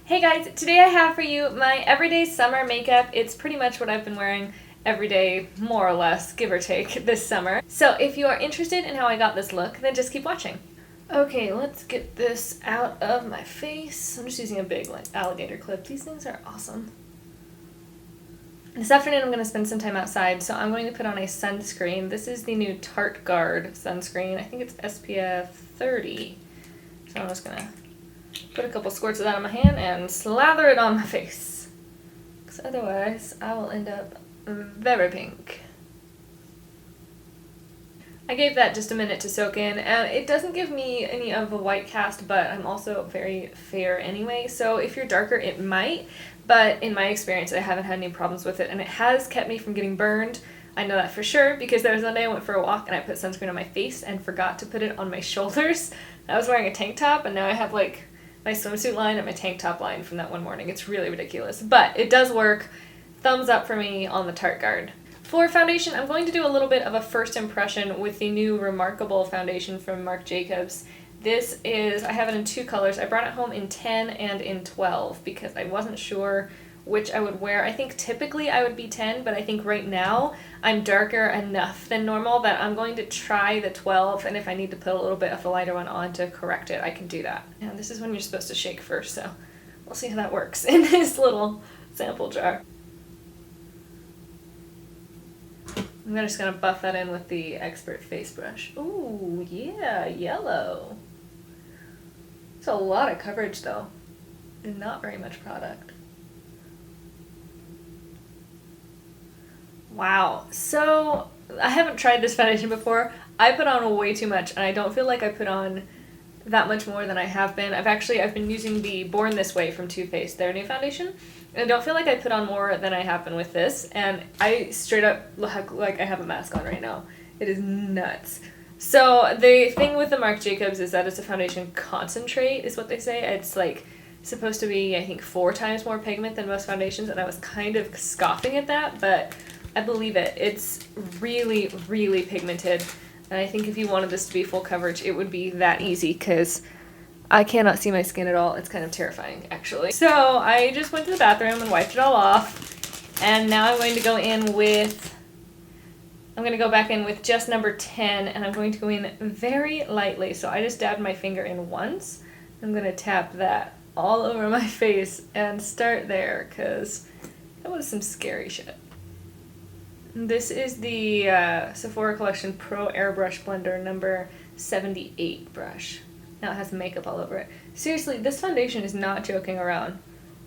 Hey guys, today I have for you my everyday summer makeup. It's pretty much what I've been wearing every day, more or less, give or take, this summer. So if you are interested in how I got this look, then just keep watching. Okay, let's get this out of my face. I'm just using a big alligator clip. These things are awesome. This afternoon I'm going to spend some time outside, so I'm going to put on a sunscreen. This is the new Tarte Tarteguard sunscreen. I think it's SPF 30. So I'm just going to put a couple squirts of that on my hand and slather it on my face. Because otherwise I will end up very pink. I gave that just a minute to soak in, and it doesn't give me any of a white cast, but I'm also very fair anyway, so if you're darker it might, but in my experience I haven't had any problems with it, and it has kept me from getting burned. I know that for sure because there was one day I went for a walk and I put sunscreen on my face and forgot to put it on my shoulders. I was wearing a tank top and now I have like my swimsuit line and my tank top line from that one morning. It's really ridiculous, but it does work. Thumbs up for me on the Tarte Tarteguard. For foundation, I'm going to do a little bit of a first impression with the new Remarkable foundation from Marc Jacobs. This is, I have it in two colors. I brought it home in 10 and in 12 because I wasn't sure which I would wear. I think typically I would be 10, but I think right now I'm darker enough than normal that I'm going to try the 12, and if I need to put a little bit of the lighter one on to correct it, I can do that. And this is when you're supposed to shake first, so we'll see how that works in this little sample jar. I'm just going to buff that in with the Expert Face Brush. Ooh, yeah, yellow. It's a lot of coverage though, and not very much product. Wow, so I haven't tried this foundation before. I put on way too much, and I don't feel like I put on that much more than I have been. I've been using the Born This Way from Too Faced, their new foundation. I don't feel like I put on more than I have been with this, and I straight up look like I have a mask on right now. It is nuts. So the thing with the Marc Jacobs is that it's a foundation concentrate, is what they say. It's like supposed to be, I think, 4 times more pigment than most foundations, and I was kind of scoffing at that, but I believe it. It's really, really pigmented, and I think if you wanted this to be full coverage, it would be that easy, because I cannot see my skin at all. It's kind of terrifying, actually. So I just went to the bathroom and wiped it all off. And now I'm going to go in with, I'm going to go back in with just number 10, and I'm going to go in very lightly. So I just dabbed my finger in once. I'm going to tap that all over my face and start there, because that was some scary shit. This is the Sephora Collection Pro Airbrush Blender number 78 brush. Now it has makeup all over it. Seriously, this foundation is not joking around.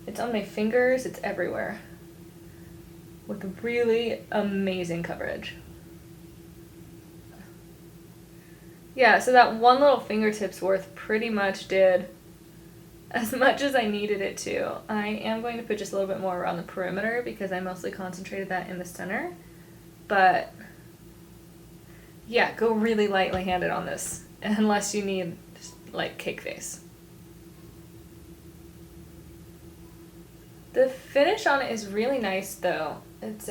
It's on my fingers, it's everywhere. With really amazing coverage. Yeah, so that one little fingertip's worth pretty much did as much as I needed it to. I am going to put just a little bit more around the perimeter because I mostly concentrated that in the center. But yeah, go really lightly handed on this, unless you need like cake face. The finish on it is really nice though. It's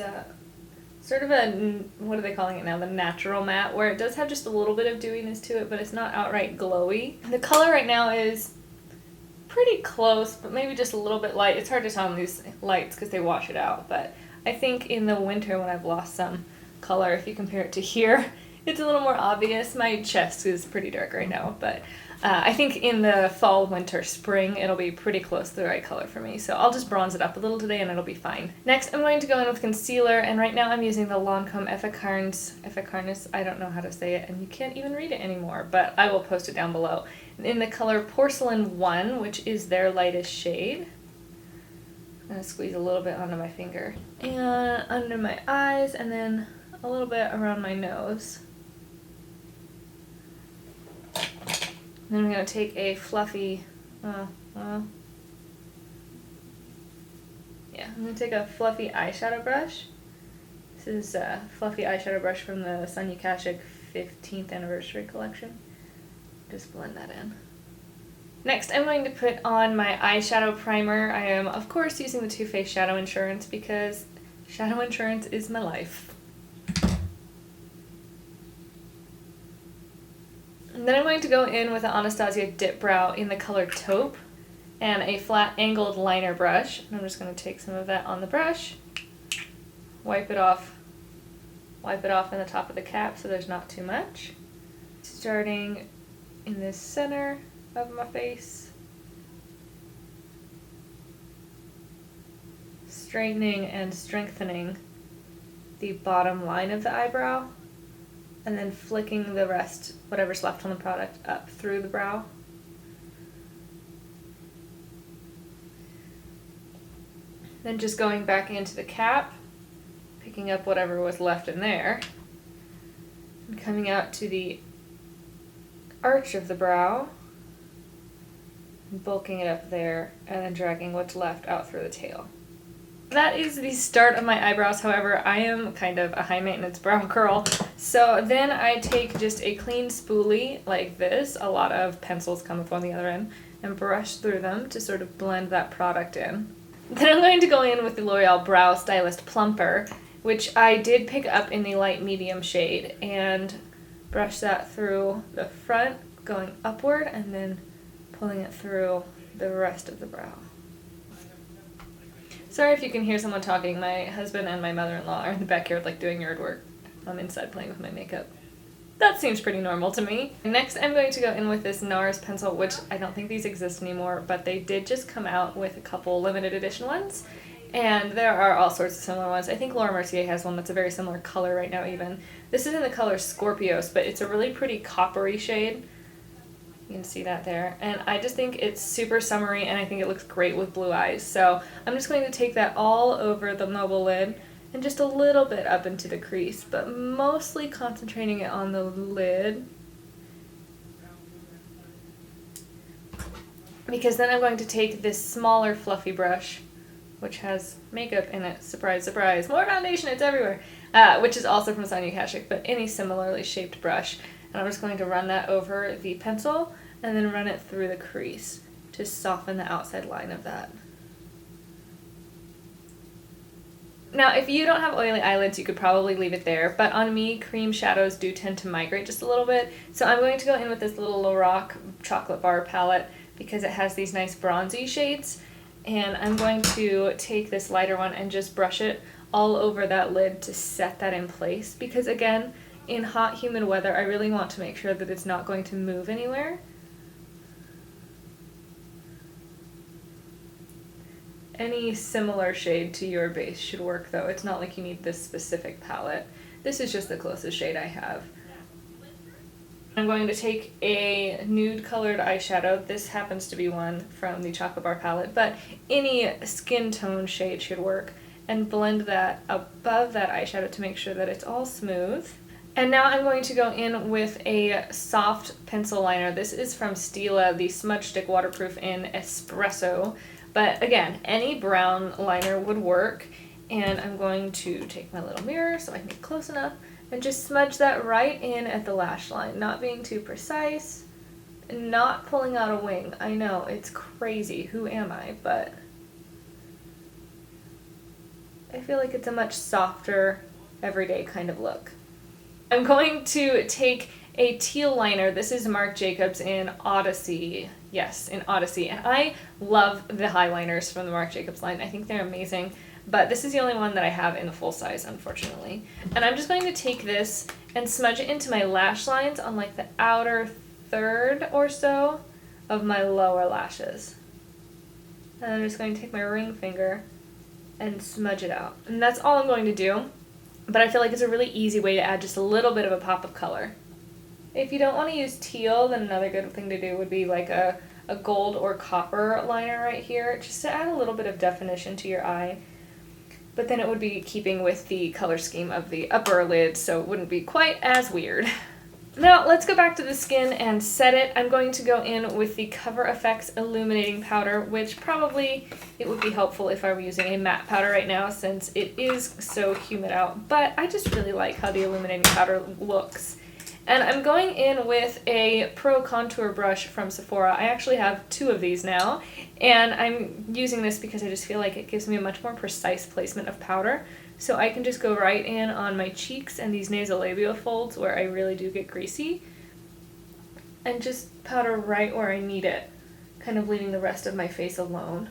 sort of a, what are they calling it now, the natural matte, where it does have just a little bit of dewiness to it, but it's not outright glowy. The color right now is pretty close, but maybe just a little bit light. It's hard to tell on these lights because they wash it out, but I think in the winter when I've lost some color, if you compare it to here, it's a little more obvious. My chest is pretty dark right now, but I think in the fall, winter, spring, it'll be pretty close to the right color for me. So I'll just bronze it up a little today and it'll be fine. Next, I'm going to go in with concealer, and right now I'm using the Lancome Effacarnes, I don't know how to say it, and you can't even read it anymore, but I will post it down below. In the color Porcelain I, which is their lightest shade. I'm going to squeeze a little bit onto my finger. And under my eyes, and then a little bit around my nose. Then I'm going to take a fluffy, I'm going to take a fluffy eyeshadow brush. This is a fluffy eyeshadow brush from the Sonia Kashuk 15th anniversary collection. Just blend that in. Next, I'm going to put on my eyeshadow primer. I am, of course, using the Too Faced Shadow Insurance because shadow insurance is my life. And then I'm going to go in with the Anastasia Dipbrow in the color Taupe. and a flat angled liner brush. And I'm just going to take some of that on the brush, wipe it off in the top of the cap so there's not too much. Starting in the center of my face, straightening and strengthening the bottom line of the eyebrow, and then flicking the rest, whatever's left on the product, up through the brow. Then just going back into the cap, picking up whatever was left in there, and coming out to the arch of the brow, bulking it up there, and then dragging what's left out through the tail. That is the start of my eyebrows. However, I am kind of a high maintenance brow girl, so then I take just a clean spoolie like this, a lot of pencils come up on the other end, and brush through them to sort of blend that product in. Then I'm going to go in with the L'Oreal Brow Stylist Plumper, which I did pick up in the light medium shade, and brush that through the front, going upward, and then pulling it through the rest of the brow. Sorry if you can hear someone talking. My husband and my mother-in-law are in the backyard like doing yard work. I'm inside playing with my makeup. That seems pretty normal to me. Next I'm going to go in with this NARS pencil, which I don't think these exist anymore, but they did just come out with a couple limited edition ones. And there are all sorts of similar ones. I think Laura Mercier has one that's a very similar color right now even. This is in the color Skorpios, but it's a really pretty coppery shade. You can see that there. And I just think it's super summery, and I think it looks great with blue eyes. So I'm just going to take that all over the mobile lid and just a little bit up into the crease, but mostly concentrating it on the lid. Because then I'm going to take this smaller fluffy brush, which has makeup in it, surprise, surprise, more foundation, it's everywhere, which is also from Sonia Kashuk, but any similarly shaped brush. And I'm just going to run that over the pencil and then run it through the crease to soften the outside line of that. Now, if you don't have oily eyelids, you could probably leave it there, but on me, cream shadows do tend to migrate just a little bit, so I'm going to go in with this little Lorac Chocolate Bar palette because it has these nice bronzy shades, and I'm going to take this lighter one and just brush it all over that lid to set that in place, because again, in hot, humid weather, I really want to make sure that it's not going to move anywhere. Any similar shade to your base should work though. It's not like you need this specific palette. This is just the closest shade I have. I'm going to take a nude colored eyeshadow. This happens to be one from the Chocolate Bar palette, but any skin tone shade should work, and blend that above that eyeshadow to make sure that it's all smooth. And now I'm going to go in with a soft pencil liner. This is from Stila, the Smudgestick Waterproof in Espresso. But again, any brown liner would work. And I'm going to take my little mirror so I can get close enough and just smudge that right in at the lash line. Not being too precise, and not pulling out a wing. I know, it's crazy. Who am I? But I feel like it's a much softer, everyday kind of look. I'm going to take a teal liner. This is Marc Jacobs in Odyssey. Yes, in Odyssey. And I love the highliners from the Marc Jacobs line. I think they're amazing. But this is the only one that I have in the full size, unfortunately. And I'm just going to take this and smudge it into my lash lines on like the outer third or so of my lower lashes. And I'm just going to take my ring finger and smudge it out. And that's all I'm going to do. But I feel like it's a really easy way to add just a little bit of a pop of color. If you don't want to use teal, then another good thing to do would be like a gold or copper liner right here, just to add a little bit of definition to your eye. But then it would be keeping with the color scheme of the upper lid, so it wouldn't be quite as weird. Now let's go back to the skin and set it. I'm going to go in with the CoverFX Illuminating Powder, which probably it would be helpful if I were using a matte powder right now since it is so humid out. But I just really like how the illuminating powder looks. And I'm going in with a Pro Contour brush from Sephora. I actually have two of these now, and I'm using this because I just feel like it gives me a much more precise placement of powder. So I can just go right in on my cheeks and these nasolabial folds where I really do get greasy, and just powder right where I need it kind of leaving the rest of my face alone.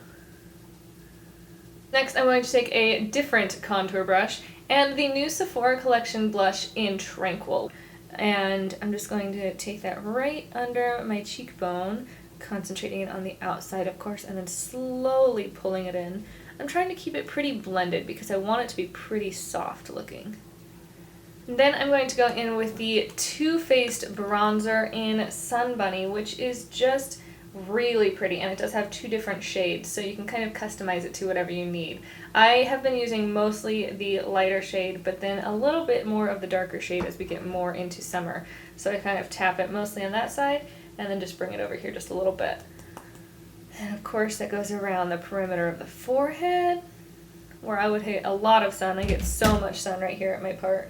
Next, I'm going to take a different contour brush and the new Sephora collection blush in Tranquil. And I'm just going to take that right under my cheekbone, concentrating it on the outside, of course, and then slowly pulling it in. I'm trying to keep it pretty blended because I want it to be pretty soft looking. And then I'm going to go in with the Too Faced bronzer in Sun Bunny, which is just really pretty, and it does have 2 different shades, so you can kind of customize it to whatever you need. I have been using mostly the lighter shade, but then a little bit more of the darker shade as we get more into summer. So I kind of tap it mostly on that side, and then just bring it over here just a little bit. And of course that goes around the perimeter of the forehead, where I would hit a lot of sun. I get so much sun right here at my part.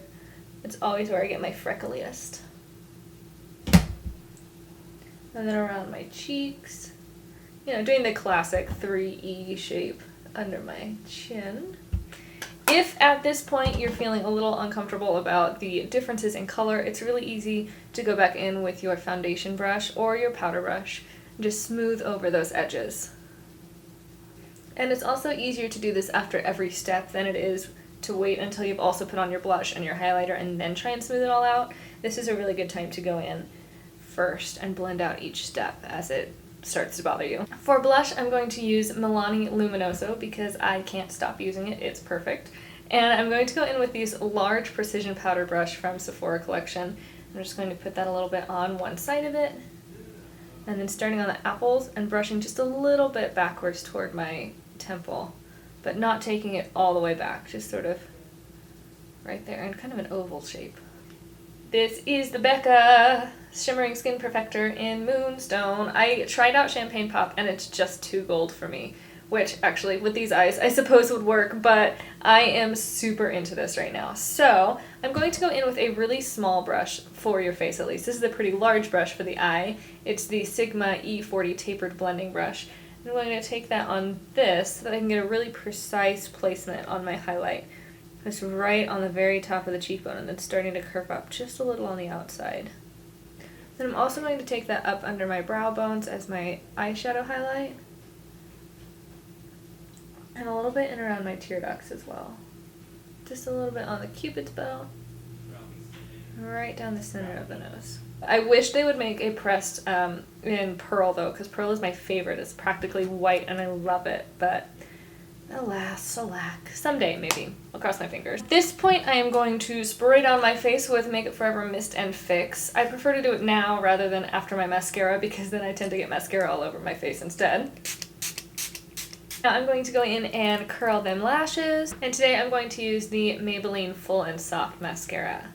It's always where I get my freckliest. And then around my cheeks, you know, doing the classic 3E shape under my chin. If at this point you're feeling a little uncomfortable about the differences in color, it's really easy to go back in with your foundation brush or your powder brush and just smooth over those edges. And it's also easier to do this after every step than it is to wait until you've also put on your blush and your highlighter and then try and smooth it all out. This is a really good time to go in first and blend out each step as it starts to bother you. For blush, I'm going to use Milani Luminoso because I can't stop using it. It's perfect. And I'm going to go in with this large precision powder brush from Sephora collection. I'm just going to put that a little bit on one side of it, and then starting on the apples and brushing just a little bit backwards toward my temple, but not taking it all the way back, just sort of right there in kind of an oval shape. This is the Becca Shimmering Skin Perfector in Moonstone. I tried out Champagne Pop and it's just too gold for me, which actually with these eyes I suppose would work, but I am super into this right now. So I'm going to go in with a really small brush for your face at least. This is a pretty large brush for the eye. It's the Sigma E40 tapered blending brush. I'm going to take that on this so that I can get a really precise placement on my highlight. Just right on the very top of the cheekbone and then starting to curve up just a little on the outside. Then I'm also going to take that up under my brow bones as my eyeshadow highlight. And a little bit in around my tear ducts as well. Just a little bit on the cupid's bow. Right down the center of the nose. I wish they would make a pressed in pearl though, because pearl is my favorite. It's practically white and I love it, but alas, alack. Someday, maybe. I'll cross my fingers. At this point, I am going to spray down my face with Make Up Forever Mist and Fix. I prefer to do it now rather than after my mascara because then I tend to get mascara all over my face instead. Now I'm going to go in and curl them lashes, and today I'm going to use the Maybelline Full and Soft Mascara.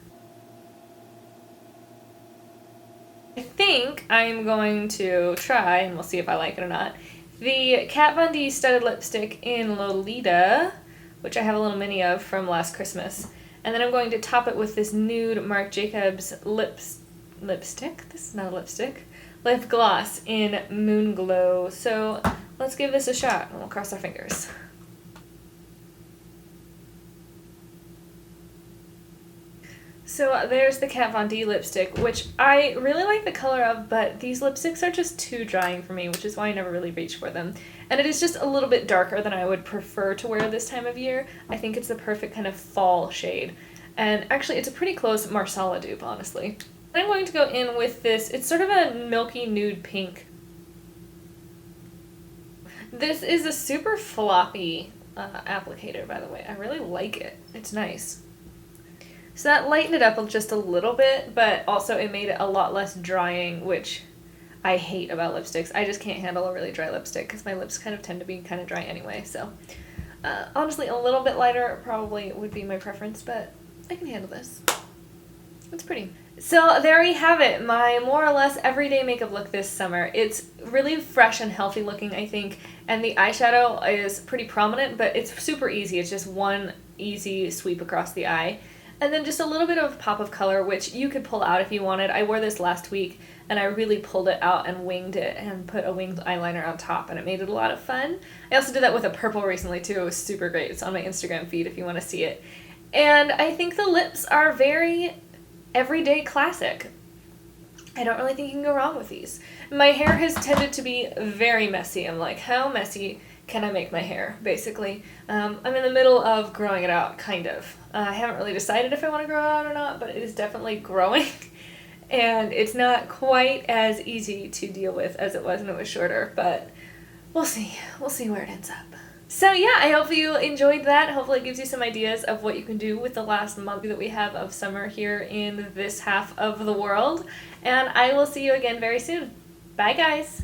I think I'm going to try, and we'll see if I like it or not, the Kat Von D Studded Lipstick in Lolita, which I have a little mini of from last Christmas. And then I'm going to top it with this nude Marc Jacobs lipstick? This is not a lipstick. Lip gloss in Moon Glow. So let's give this a shot and we'll cross our fingers. So there's the Kat Von D lipstick, which I really like the color of, but these lipsticks are just too drying for me, which is why I never really reach for them. And it is just a little bit darker than I would prefer to wear this time of year. I think it's the perfect kind of fall shade. And actually, it's a pretty close Marsala dupe, honestly. I'm going to go in with this, it's sort of a milky nude pink. This is a super floppy applicator, by the way. I really like it. It's nice. So that lightened it up just a little bit, but also it made it a lot less drying, which I hate about lipsticks. I just can't handle a really dry lipstick because my lips kind of tend to be kind of dry anyway. So honestly, a little bit lighter probably would be my preference, but I can handle this. It's pretty. So there we have it, my more or less everyday makeup look this summer. It's really fresh and healthy looking, I think, and the eyeshadow is pretty prominent, but it's super easy. It's just one easy sweep across the eye. And then just a little bit of pop of color, which you could pull out if you wanted. I wore this last week, and I really pulled it out and winged it and put a winged eyeliner on top, and it made it a lot of fun. I also did that with a purple recently, too. It was super great. It's on my Instagram feed if you want to see it. And I think the lips are very everyday classic. I don't really think you can go wrong with these. My hair has tended to be very messy. I'm like, how messy can I make my hair, basically? I'm in the middle of growing it out, kind of. I haven't really decided if I want to grow it out or not, but it is definitely growing. And it's not quite as easy to deal with as it was when it was shorter, but we'll see. We'll see where it ends up. So yeah, I hope you enjoyed that. Hopefully it gives you some ideas of what you can do with the last month that we have of summer here in this half of the world. And I will see you again very soon. Bye guys!